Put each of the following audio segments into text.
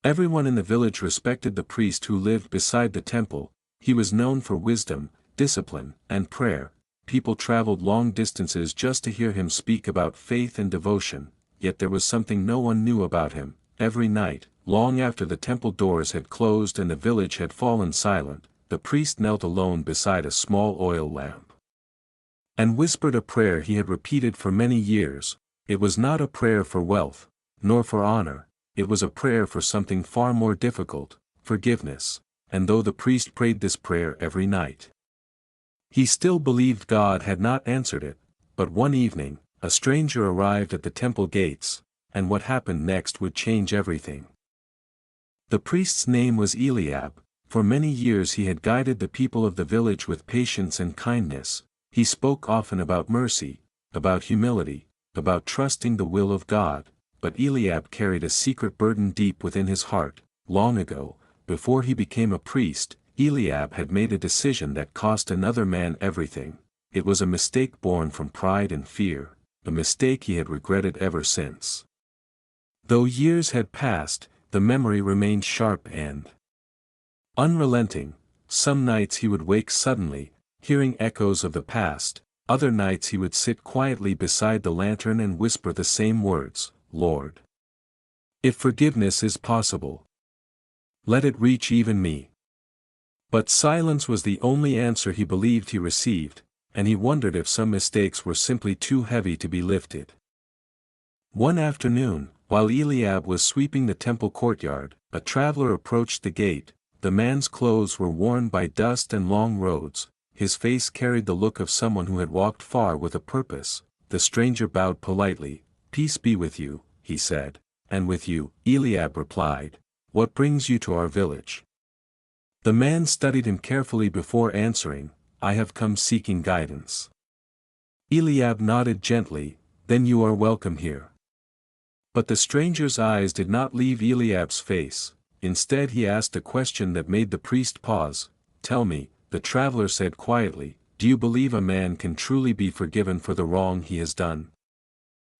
Everyone in the village respected the priest who lived beside the temple. He was known for wisdom, discipline, and prayer. People traveled long distances just to hear him speak about faith and devotion, yet there was something no one knew about him. Every night, long after the temple doors had closed and the village had fallen silent, the priest knelt alone beside a small oil lamp and whispered a prayer he had repeated for many years. It was not a prayer for wealth, nor for honor, it was a prayer for something far more difficult, forgiveness. And though the priest prayed this prayer every night, he still believed God had not answered it. But one evening, a stranger arrived at the temple gates, and what happened next would change everything. The priest's name was Eliab. For many years he had guided the people of the village with patience and kindness. He spoke often about mercy, about humility, about trusting the will of God. But Eliab carried a secret burden deep within his heart. Long ago, before he became a priest, Eliab had made a decision that cost another man everything. It was a mistake born from pride and fear, a mistake he had regretted ever since. Though years had passed, the memory remained sharp and unrelenting. Some nights he would wake suddenly, hearing echoes of the past. Other nights he would sit quietly beside the lantern and whisper the same words, "Lord, if forgiveness is possible, let it reach even me." But silence was the only answer he believed he received, and he wondered if some mistakes were simply too heavy to be lifted. One afternoon, while Eliab was sweeping the temple courtyard, a traveler approached the gate. The man's clothes were worn by dust and long roads. His face carried the look of someone who had walked far with a purpose. The stranger bowed politely. "Peace be with you," he said. "And with you," Eliab replied. "What brings you to our village?" The man studied him carefully before answering, "I have come seeking guidance." Eliab nodded gently, "Then you are welcome here." But the stranger's eyes did not leave Eliab's face. Instead he asked a question that made the priest pause. "Tell me," the traveler said quietly, "do you believe a man can truly be forgiven for the wrong he has done?"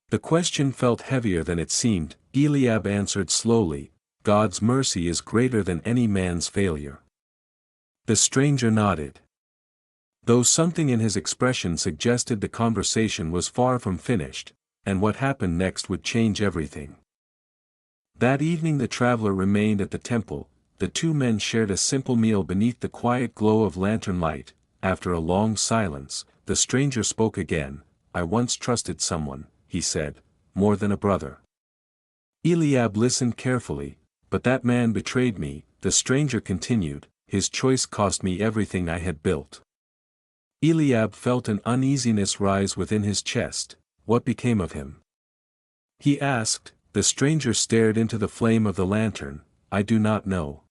The question felt heavier than it seemed. Eliab answered slowly, "God's mercy is greater than any man's failure." The stranger nodded, though something in his expression suggested the conversation was far from finished, and what happened next would change everything. That evening the traveler remained at the temple. The two men shared a simple meal beneath the quiet glow of lantern light. After a long silence, the stranger spoke again. "I once trusted someone," he said, "more than a brother." Eliab listened carefully. "But that man betrayed me," the stranger continued. "His choice cost me everything I had built." Eliab felt an uneasiness rise within his chest. What became of him? He asked. The stranger stared into the flame of the lantern. "I do not know."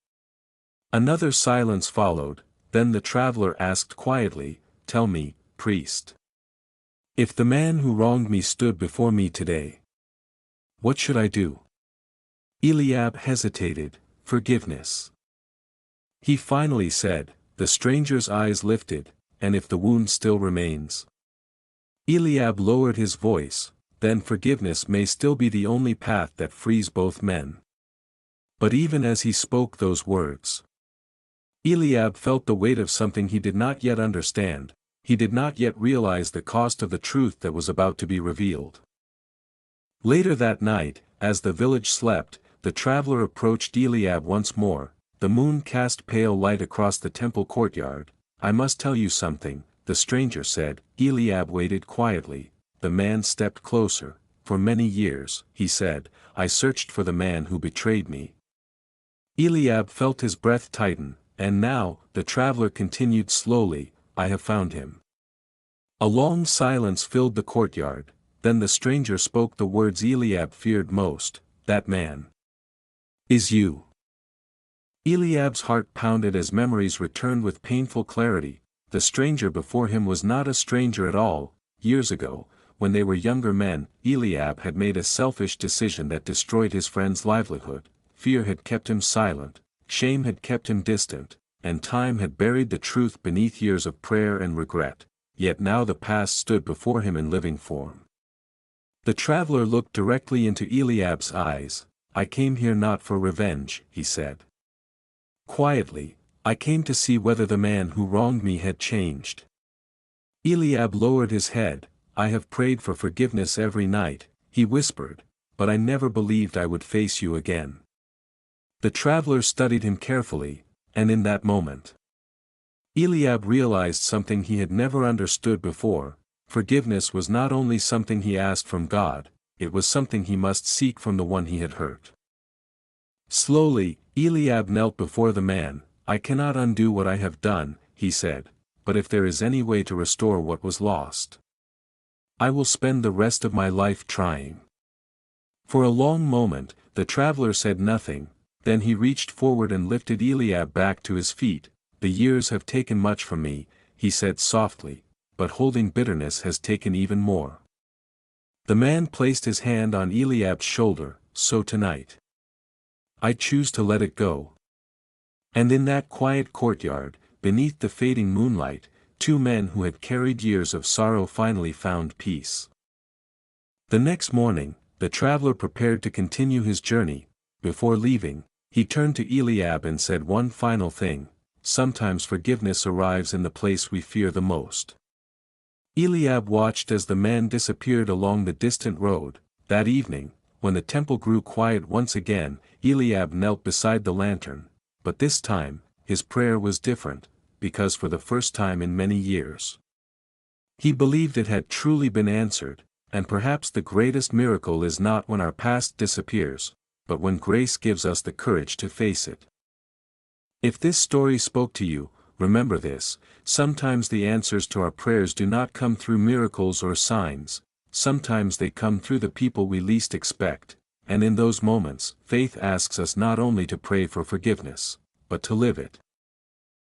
Another silence followed. Then the traveler asked quietly, "Tell me, priest, if the man who wronged me stood before me today, what should I do?" Eliab hesitated. "Forgiveness," he finally said. The stranger's eyes lifted. "And if the wound still remains?" Eliab lowered his voice. "Then forgiveness may still be the only path that frees both men." But even as he spoke those words, Eliab felt the weight of something he did not yet understand. He did not yet realize the cost of the truth that was about to be revealed. Later that night, as the village slept, the traveler approached Eliab once more. The moon cast pale light across the temple courtyard. "I must tell you something," the stranger said. Eliab waited quietly. The man stepped closer. "For many years," he said, "I searched for the man who betrayed me." Eliab felt his breath tighten. "And now," the traveler continued slowly, "I have found him." A long silence filled the courtyard. Then the stranger spoke the words Eliab feared most. "That man is you." Eliab's heart pounded as memories returned with painful clarity. The stranger before him was not a stranger at all. Years ago, when they were younger men, Eliab had made a selfish decision that destroyed his friend's livelihood. Fear had kept him silent, shame had kept him distant, and time had buried the truth beneath years of prayer and regret. Yet now the past stood before him in living form. The traveler looked directly into Eliab's eyes. I came here not for revenge, he said. Quietly, I came to see whether the man who wronged me had changed. Eliab lowered his head. I have prayed for forgiveness every night, he whispered, but I never believed I would face you again. The traveler studied him carefully, and in that moment, Eliab realized something he had never understood before. Forgiveness was not only something he asked from God, it was something he must seek from the one he had hurt. Slowly, Eliab knelt before the man. I cannot undo what I have done, he said, but if there is any way to restore what was lost, I will spend the rest of my life trying. For a long moment, the traveler said nothing, then he reached forward and lifted Eliab back to his feet. The years have taken much from me, he said softly, but holding bitterness has taken even more. The man placed his hand on Eliab's shoulder. So tonight, I choose to let it go. And in that quiet courtyard, beneath the fading moonlight, two men who had carried years of sorrow finally found peace. The next morning, the traveler prepared to continue his journey. Before leaving, he turned to Eliab and said one final thing: sometimes forgiveness arrives in the place we fear the most. Eliab watched as the man disappeared along the distant road. That evening, when the temple grew quiet once again, Eliab knelt beside the lantern, but this time, his prayer was different, because for the first time in many years, he believed it had truly been answered. And perhaps the greatest miracle is not when our past disappears, but when grace gives us the courage to face it. If this story spoke to you, remember this: sometimes the answers to our prayers do not come through miracles or signs, sometimes they come through the people we least expect, and in those moments, faith asks us not only to pray for forgiveness, but to live it.